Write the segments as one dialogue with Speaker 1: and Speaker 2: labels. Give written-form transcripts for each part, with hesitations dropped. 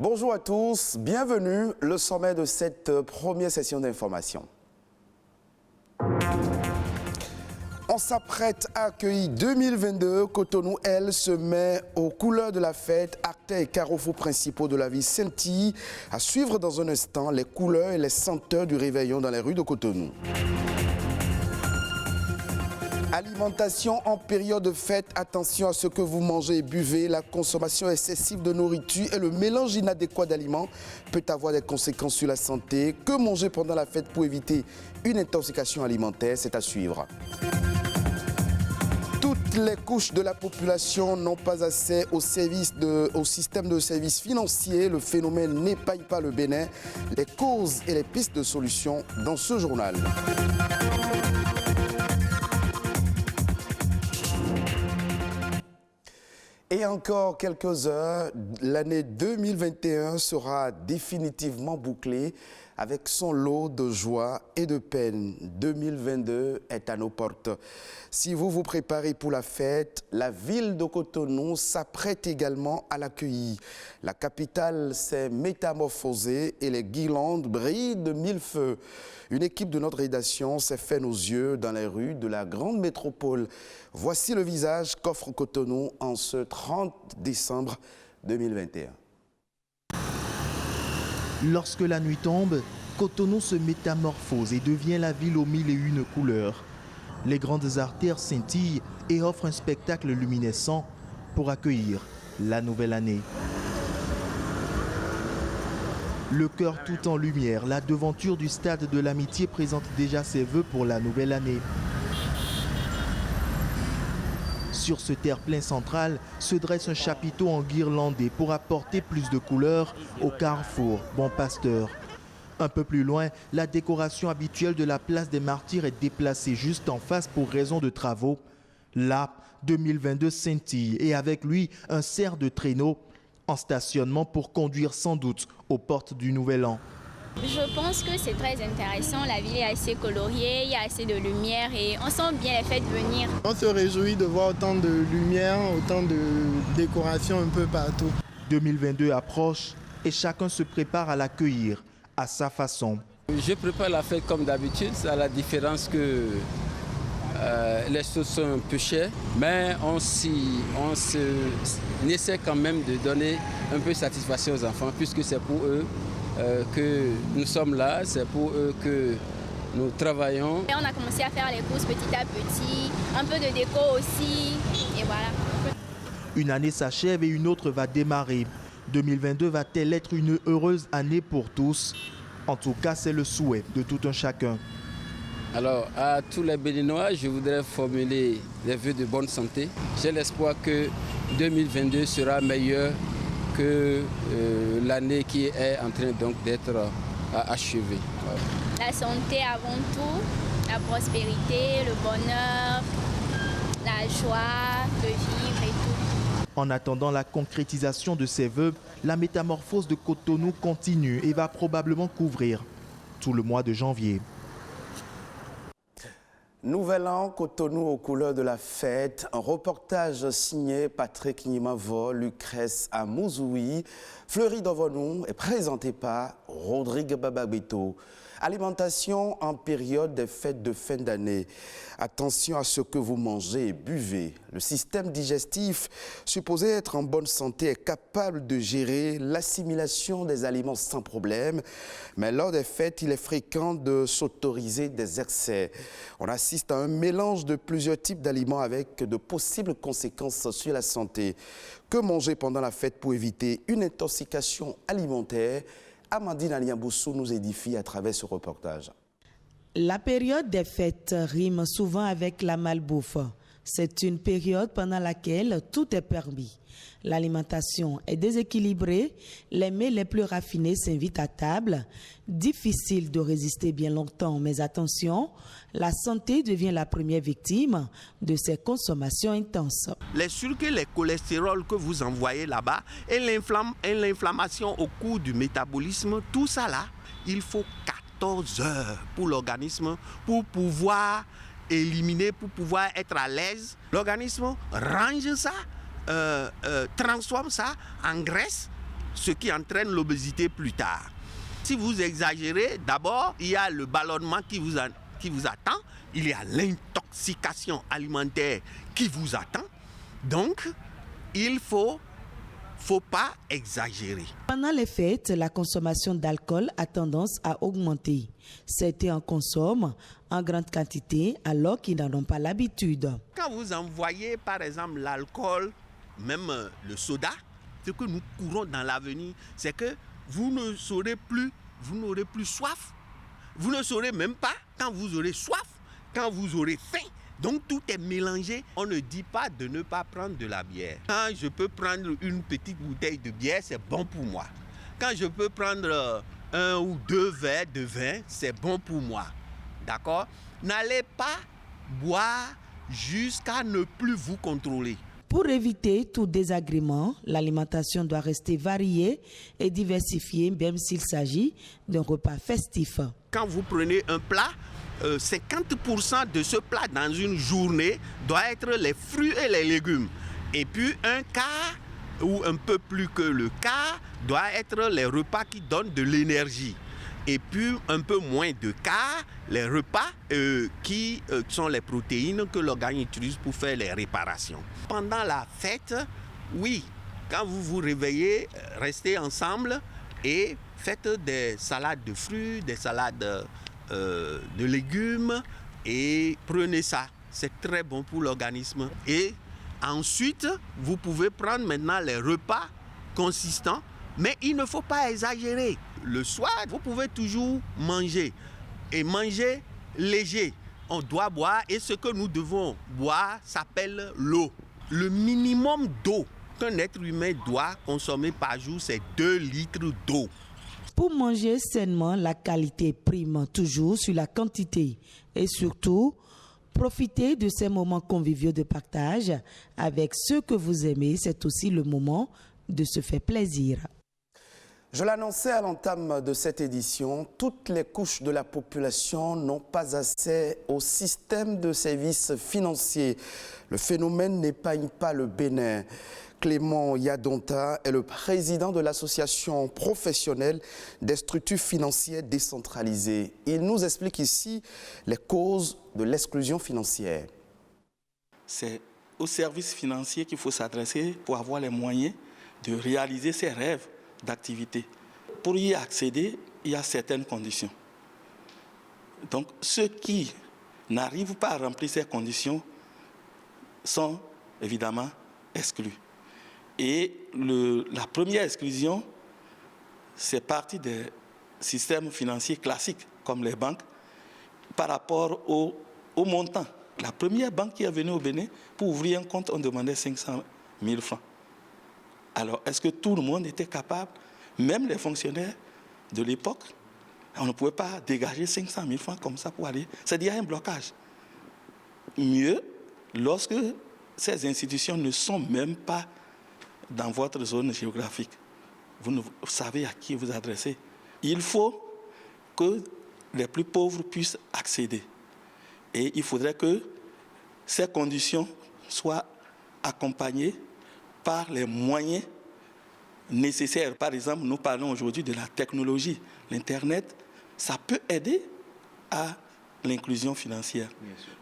Speaker 1: Bonjour à tous, bienvenue le sommet de cette première session d'information. On s'apprête à accueillir 2022. Cotonou, elle, se met aux couleurs de la fête, acteurs et carrefours principaux de la ville scintille. À suivre dans un instant les couleurs et les senteurs du réveillon dans les rues de Cotonou. Alimentation en période de fête, attention à ce que vous mangez et buvez. La consommation excessive de nourriture et le mélange inadéquat d'aliments peut avoir des conséquences sur la santé. Que manger pendant la fête pour éviter une intoxication alimentaire, c'est à suivre. Toutes les couches de la population n'ont pas accès au système de services financiers. Le phénomène n'épargne pas le Bénin. Les causes et les pistes de solutions dans ce journal. Et encore quelques heures, l'année 2021 sera définitivement bouclée avec son lot de joie et de peine. 2022 est à nos portes. Si vous vous préparez pour la fête, la ville de Cotonou s'apprête également à l'accueillir. La capitale s'est métamorphosée et les guirlandes brillent de mille feux. Une équipe de notre rédaction s'est fait nos yeux dans les rues de la grande métropole. Voici le visage qu'offre Cotonou en ce 30 décembre 2021.
Speaker 2: Lorsque la nuit tombe, Cotonou se métamorphose et devient la ville aux mille et une couleurs. Les grandes artères scintillent et offrent un spectacle luminescent pour accueillir la nouvelle année. Le cœur tout en lumière, la devanture du stade de l'Amitié présente déjà ses vœux pour la nouvelle année. Sur ce terre-plein central se dresse un chapiteau enguirlandé pour apporter plus de couleurs au carrefour Bon Pasteur. Un peu plus loin, la décoration habituelle de la place des Martyrs est déplacée juste en face pour raison de travaux. Là, 2022 scintille et avec lui un cerf de traîneau en stationnement pour conduire sans doute aux portes du Nouvel An.
Speaker 3: Je pense que c'est très intéressant, la ville est assez coloriée, il y a assez de lumière et on sent bien les fêtes venir.
Speaker 4: On se réjouit de voir autant de lumière, autant de décoration un peu partout.
Speaker 2: 2022 approche et chacun se prépare à l'accueillir à sa façon.
Speaker 5: Je prépare la fête comme d'habitude, à la différence que les choses sont un peu chères, mais on essaie quand même de donner un peu de satisfaction aux enfants puisque c'est pour eux que nous sommes là, c'est pour eux que nous travaillons.
Speaker 3: Et on a commencé à faire les courses petit à petit, un peu de déco aussi, et voilà.
Speaker 2: Une année s'achève et une autre va démarrer. 2022 va-t-elle être une heureuse année pour tous? En tout cas, c'est le souhait de tout un chacun.
Speaker 5: Alors, à tous les Béninois, je voudrais formuler les vœux de bonne santé. J'ai l'espoir que 2022 sera meilleur que l'année qui est en train donc d'être achevée.
Speaker 3: La santé avant tout, la prospérité, le bonheur, la joie de vivre et tout.
Speaker 2: En attendant la concrétisation de ces vœux, la métamorphose de Cotonou continue et va probablement couvrir tout le mois de janvier.
Speaker 1: Nouvel an, Cotonou aux couleurs de la fête. Un reportage signé Patrick Nimavo, Lucrèce Amouzoui. Fleury Dovonou est présenté par Rodrigue Bababito. Alimentation en période des fêtes de fin d'année. Attention à ce que vous mangez et buvez. Le système digestif, supposé être en bonne santé, est capable de gérer l'assimilation des aliments sans problème. Mais lors des fêtes, il est fréquent de s'autoriser des excès. On assiste à un mélange de plusieurs types d'aliments avec de possibles conséquences sur la santé. Que manger pendant la fête pour éviter une intoxication alimentaire? Amandine Aliamboussou nous édifie à travers ce reportage.
Speaker 6: La période des fêtes rime souvent avec la malbouffe. C'est une période pendant laquelle tout est permis. L'alimentation est déséquilibrée, les mets les plus raffinés s'invitent à table. Difficile de résister bien longtemps, mais attention, la santé devient la première victime de ces consommations intenses.
Speaker 7: Les sucres, les cholestérols que vous envoyez là-bas et l'inflammation au cours du métabolisme, tout ça là, il faut 14 heures pour l'organisme pour pouvoir éliminer, pour pouvoir être à l'aise. L'organisme range ça, transforme ça en graisse ce qui entraîne l'obésité plus tard. Si vous exagérez, d'abord, il y a le ballonnement qui vous attend, il y a l'intoxication alimentaire qui vous attend. Donc, il faut pas exagérer.
Speaker 6: Pendant les fêtes, la consommation d'alcool a tendance à augmenter. Certains en consomment en grande quantité alors qu'ils n'en ont pas l'habitude.
Speaker 7: Quand vous envoyez par exemple l'alcool, même le soda, ce que nous courons dans l'avenir, c'est que vous n'aurez plus soif. Vous ne saurez même pas quand vous aurez soif, quand vous aurez faim. Donc tout est mélangé. On ne dit pas de ne pas prendre de la bière. Quand je peux prendre une petite bouteille de bière, c'est bon pour moi. Quand je peux prendre 1 ou 2 verres de vin, c'est bon pour moi. D'accord? N'allez pas boire jusqu'à ne plus vous contrôler.
Speaker 6: Pour éviter tout désagrément, l'alimentation doit rester variée et diversifiée, même s'il s'agit d'un repas festif.
Speaker 7: Quand vous prenez un plat, 50% de ce plat dans une journée doit être les fruits et les légumes. Et puis un quart ou un peu plus que le quart doit être les repas qui donnent de l'énergie. Et puis un peu moins de quart, les repas qui sont les protéines que l'organisme utilise pour faire les réparations. Pendant la fête, oui, quand vous vous réveillez, restez ensemble et faites des salades de fruits, des salades de légumes et prenez ça. C'est très bon pour l'organisme. Et ensuite, vous pouvez prendre maintenant les repas consistants, mais il ne faut pas exagérer. Le soir, vous pouvez toujours manger et manger léger. On doit boire et ce que nous devons boire s'appelle l'eau. Le minimum d'eau qu'un être humain doit consommer par jour, c'est 2 litres d'eau.
Speaker 6: Pour manger sainement, la qualité prime toujours sur la quantité et surtout, profitez de ces moments conviviaux de partage avec ceux que vous aimez. C'est aussi le moment de se faire plaisir.
Speaker 1: Je l'annonçais à l'entame de cette édition, toutes les couches de la population n'ont pas accès au système de services financiers. Le phénomène n'épargne pas le Bénin. Clément Yadonta est le président de l'association professionnelle des structures financières décentralisées. Il nous explique ici les causes de l'exclusion financière.
Speaker 8: C'est aux services financiers qu'il faut s'adresser pour avoir les moyens de réaliser ses rêves d'activité. Pour y accéder, il y a certaines conditions. Donc, ceux qui n'arrivent pas à remplir ces conditions sont évidemment exclus. Et la première exclusion, c'est partie des systèmes financiers classiques, comme les banques, par rapport au montant. La première banque qui est venue au Bénin, pour ouvrir un compte, on demandait 500 000 francs. Alors, est-ce que tout le monde était capable, même les fonctionnaires de l'époque, on ne pouvait pas dégager 500 000 francs comme ça pour aller. C'est-à-dire un blocage. Mieux, lorsque ces institutions ne sont même pas dans votre zone géographique, vous savez à qui vous adresser. Il faut que les plus pauvres puissent accéder. Et il faudrait que ces conditions soient accompagnées par les moyens nécessaires. Par exemple, nous parlons aujourd'hui de la technologie. L'Internet, ça peut aider à l'inclusion financière.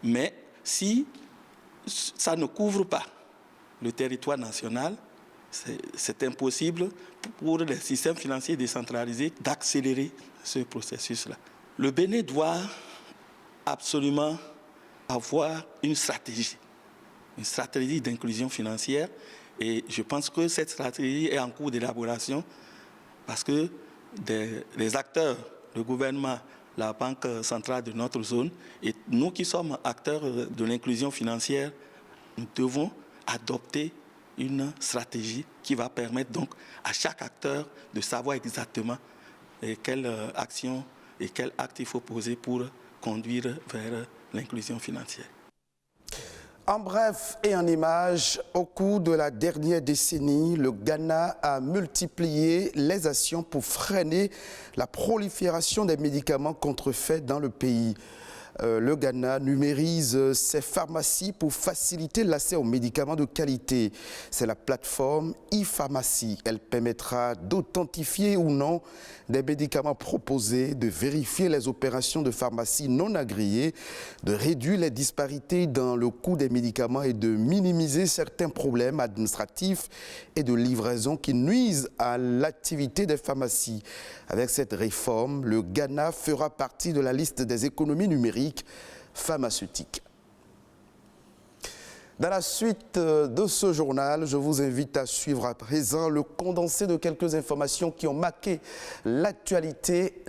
Speaker 8: Mais si ça ne couvre pas le territoire national, c'est impossible pour les systèmes financiers décentralisés d'accélérer ce processus-là. Le Bénin doit absolument avoir une stratégie d'inclusion financière. Et je pense que cette stratégie est en cours d'élaboration parce que les acteurs, le gouvernement, la Banque centrale de notre zone et nous qui sommes acteurs de l'inclusion financière, nous devons adopter une stratégie qui va permettre donc à chaque acteur de savoir exactement quelle action et quel acte il faut poser pour conduire vers l'inclusion financière.
Speaker 1: En bref et en images, au cours de la dernière décennie, le Ghana a multiplié les actions pour freiner la prolifération des médicaments contrefaits dans le pays. Le Ghana numérise ses pharmacies pour faciliter l'accès aux médicaments de qualité. C'est la plateforme e-pharmacie. Elle permettra d'authentifier ou non des médicaments proposés, de vérifier les opérations de pharmacie non agréées, de réduire les disparités dans le coût des médicaments et de minimiser certains problèmes administratifs et de livraison qui nuisent à l'activité des pharmacies. Avec cette réforme, le Ghana fera partie de la liste des économies numériques pharmaceutiques. Dans la suite de ce journal, je vous invite à suivre à présent le condensé de quelques informations qui ont marqué l'actualité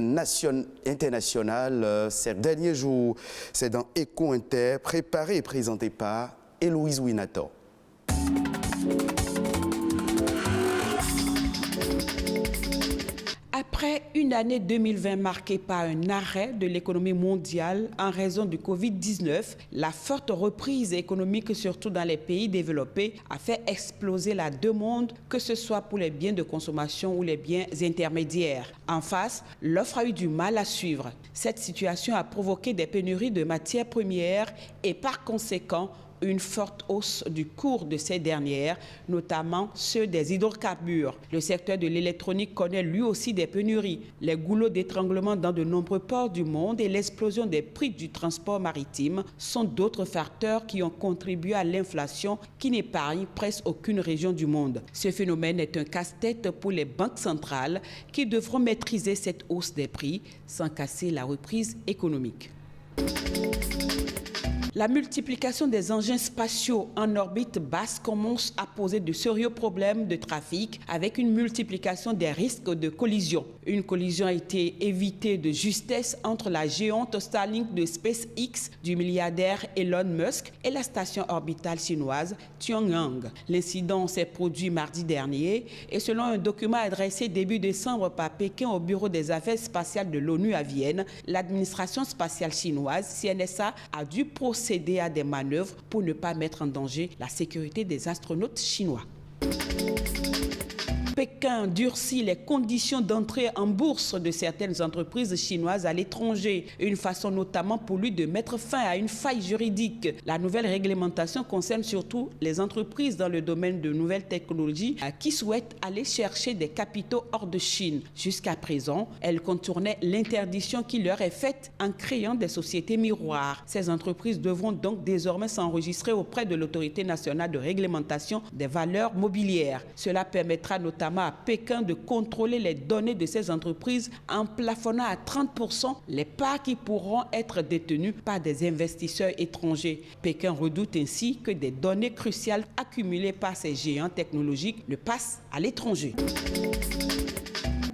Speaker 1: internationale ces derniers jours. C'est dans Écho Inter, préparé et présenté par Héloïse Winator.
Speaker 9: Après une année 2020 marquée par un arrêt de l'économie mondiale en raison du Covid-19, la forte reprise économique, surtout dans les pays développés, a fait exploser la demande, que ce soit pour les biens de consommation ou les biens intermédiaires. En face, l'offre a eu du mal à suivre. Cette situation a provoqué des pénuries de matières premières et par conséquent, une forte hausse du cours de ces dernières, notamment ceux des hydrocarbures. Le secteur de l'électronique connaît lui aussi des pénuries. Les goulots d'étranglement dans de nombreux ports du monde et l'explosion des prix du transport maritime sont d'autres facteurs qui ont contribué à l'inflation qui n'épargne presque aucune région du monde. Ce phénomène est un casse-tête pour les banques centrales qui devront maîtriser cette hausse des prix sans casser la reprise économique. La multiplication des engins spatiaux en orbite basse commence à poser de sérieux problèmes de trafic avec une multiplication des risques de collision. Une collision a été évitée de justesse entre la géante Starlink de SpaceX du milliardaire Elon Musk et la station orbitale chinoise Tiangong. L'incident s'est produit mardi dernier et selon un document adressé début décembre par Pékin au Bureau des affaires spatiales de l'ONU à Vienne, l'administration spatiale chinoise, CNSA, a dû procéder à des manœuvres pour ne pas mettre en danger la sécurité des astronautes chinois. Pékin durcit les conditions d'entrée en bourse de certaines entreprises chinoises à l'étranger, une façon notamment pour lui de mettre fin à une faille juridique. La nouvelle réglementation concerne surtout les entreprises dans le domaine de nouvelles technologies qui souhaitent aller chercher des capitaux hors de Chine. Jusqu'à présent, elles contournaient l'interdiction qui leur est faite en créant des sociétés miroirs. Ces entreprises devront donc désormais s'enregistrer auprès de l'autorité nationale de réglementation des valeurs mobilières. Cela permettra notamment à Pékin de contrôler les données de ces entreprises en plafonnant à 30% les parts qui pourront être détenues par des investisseurs étrangers. Pékin redoute ainsi que des données cruciales accumulées par ces géants technologiques ne passent à l'étranger.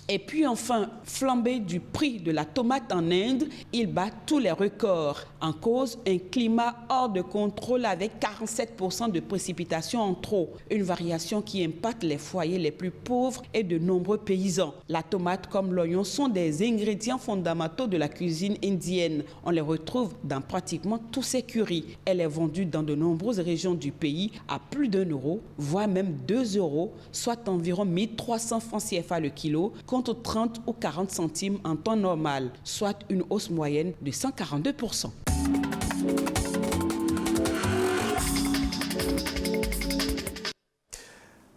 Speaker 9: Et puis enfin, flambée du prix de la tomate en Inde, il bat tous les records. En cause, un climat hors de contrôle avec 47% de précipitations en trop. Une variation qui impacte les foyers les plus pauvres et de nombreux paysans. La tomate comme l'oignon sont des ingrédients fondamentaux de la cuisine indienne. On les retrouve dans pratiquement tous ces currys. Elle est vendue dans de nombreuses régions du pays à plus d'1 euro, voire même 2 €, soit environ 1300 francs CFA le kilo, contre 30 ou 40 centimes en temps normal, soit une hausse moyenne de 142%.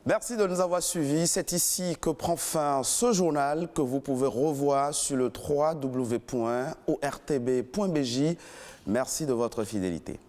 Speaker 1: Merci de nous avoir suivis. C'est ici que prend fin ce journal que vous pouvez revoir sur le www.ortb.bj. Merci de votre fidélité.